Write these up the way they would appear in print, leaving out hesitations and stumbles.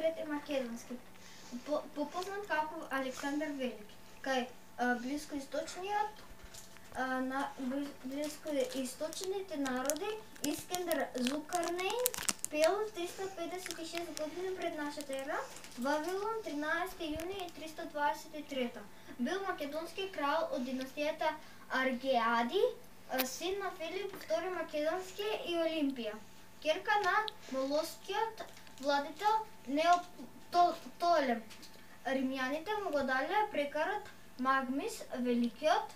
Алфред Македонски, попознат како Александар Велики, кај блискоисточните народи Искендер Зулкарнейн пел 356 години пред нашата ера, Вавилон 13 јуни 323. Бил македонски крал од династијата Аргеади, син на Филип II Македонски и Олимпија, ќерка на молоскиот владетел Неоптолем. Римјаните му го дале прекарат Магмис Великиот,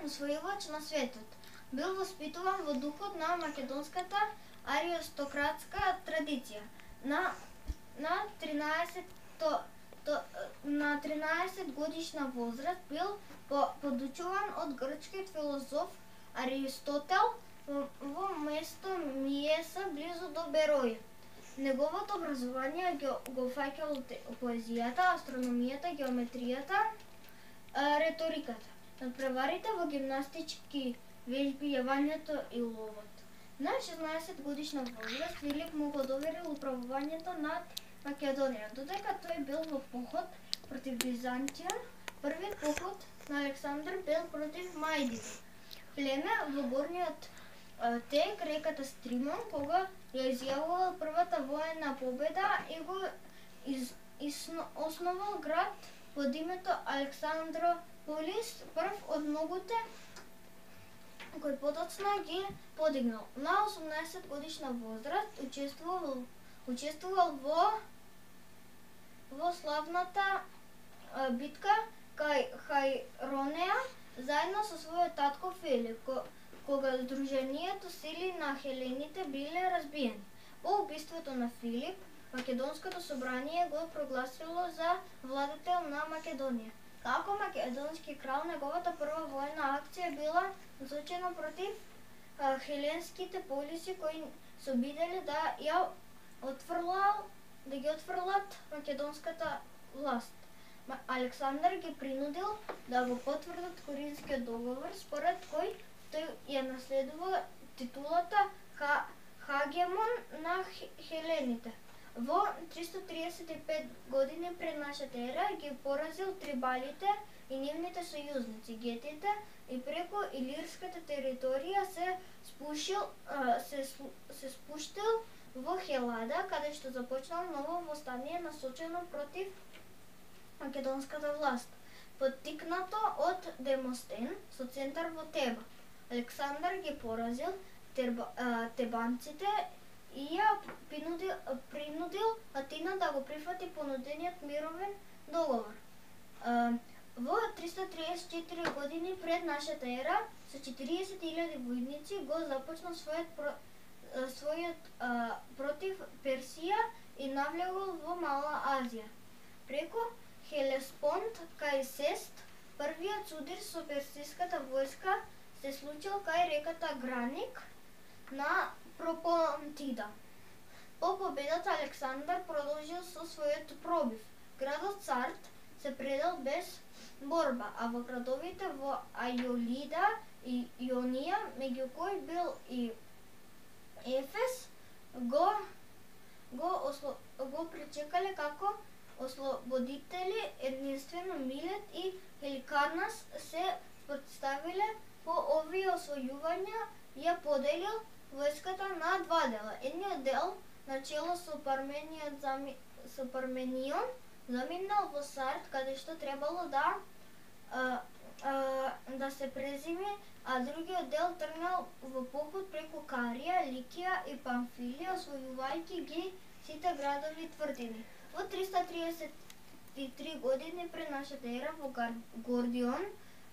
освојувач на светот. Бил воспитуван во духот на македонската аристократска традиција. На 13 годишна возраст бил подучуван од грчкиот филозоф Аристотел во место Миеса близу до Бероја. Неговото образование го фаќало поезијата, астрономијата, геометријата, реториката, надпреварите во гимнастички вежби, јавањето и ловот. На 16 годишна возраст Филип му го доверил управувањето над Македонија, додека тој бил во поход против Византија. Првиот поход на Александар бил против Мајдите, племе во горниот тек реката Стримон, кога ја изјавувал првата воена победа и го основал град под името Александрополис, прв од многуте кој подоцна ги подигнал. На 18 годишна возраст учествувал во славната битка кај Хајронеа заедно со својот татко Филип, кога здруженијето сили на хелените биле разбиени. По убиството на Филип, Македонското собрание го прогласило за владетел на Македонија. Како македонски крал, неговата прва војна акција била насочена против хеленските полиси кои се обиделе да ги отфрлат македонската власт. Александар ги принудил да го потврдат Коринскиот договор, според кој тој ја наследува титулата хагемон на хелените. Во 335 години пред нашата ера ги поразил трибалите и нивните сојузници гетите и преку илирската територија се спуштил во Хелада, каде што започнал ново востание насочено против македонската власт, поттикнато од Демостен со центар во Теба. Александар ги поразил тебанците и ја принудил Атина да го прифати понудениот мировен договор. Во 334 години пред нашата ера, со 40.000 војници го започнал својот против Персија и навлегол во Мала Азија. Преку Хелеспонт кај Сест, првиот судир со персиската војска се случил кај реката Граник на Пропонтида. По победата Александар продолжил со својот пробив. Градот Сарт се предал без борба, а во градовите во Ајолида и Јонија, меѓу кои бил и Ефес, го причекале како ослободители. Единствено Милет и Хеликарнас се протставиле. По овие освојувања ја поделил војската на два дела. Едниот дел, начело со Парменион, заминал во Сарт, каде што требало да се презиме, а другиот дел тргнал во поход преку Карија, Ликија и Памфилија, освојувајќи ги сите градови и тврдини. Во 333 години пред нашата ера во Гордион,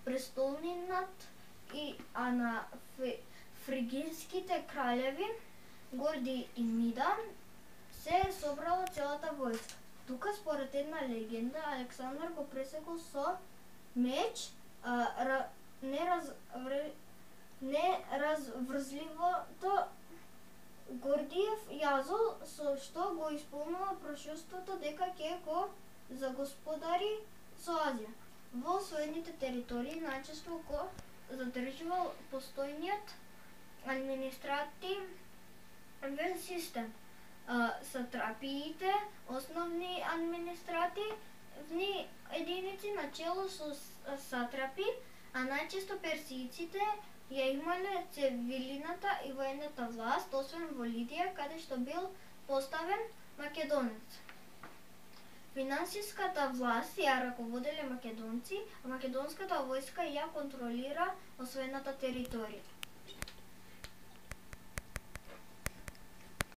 престолнинат а на фригинските кралеви Горди и Мида, се собрала целата војска. Тука, според една легенда, Александар го пресекол со меч неразврзливото Гордиев јазол, со што го исполнува прошуството дека ќе го загосподари со Азија. Во својните територии најчесто го задржувал постојниот административен систем. сатрапиите, основни административни единици начело со сатрапи, а најчесто персијците ја имале цивилната и воената власт, освен во Лидија, каде што бил поставен македонец. Финансиската власт ја раководеле македонци, а македонската војска ја контролира освоената територија.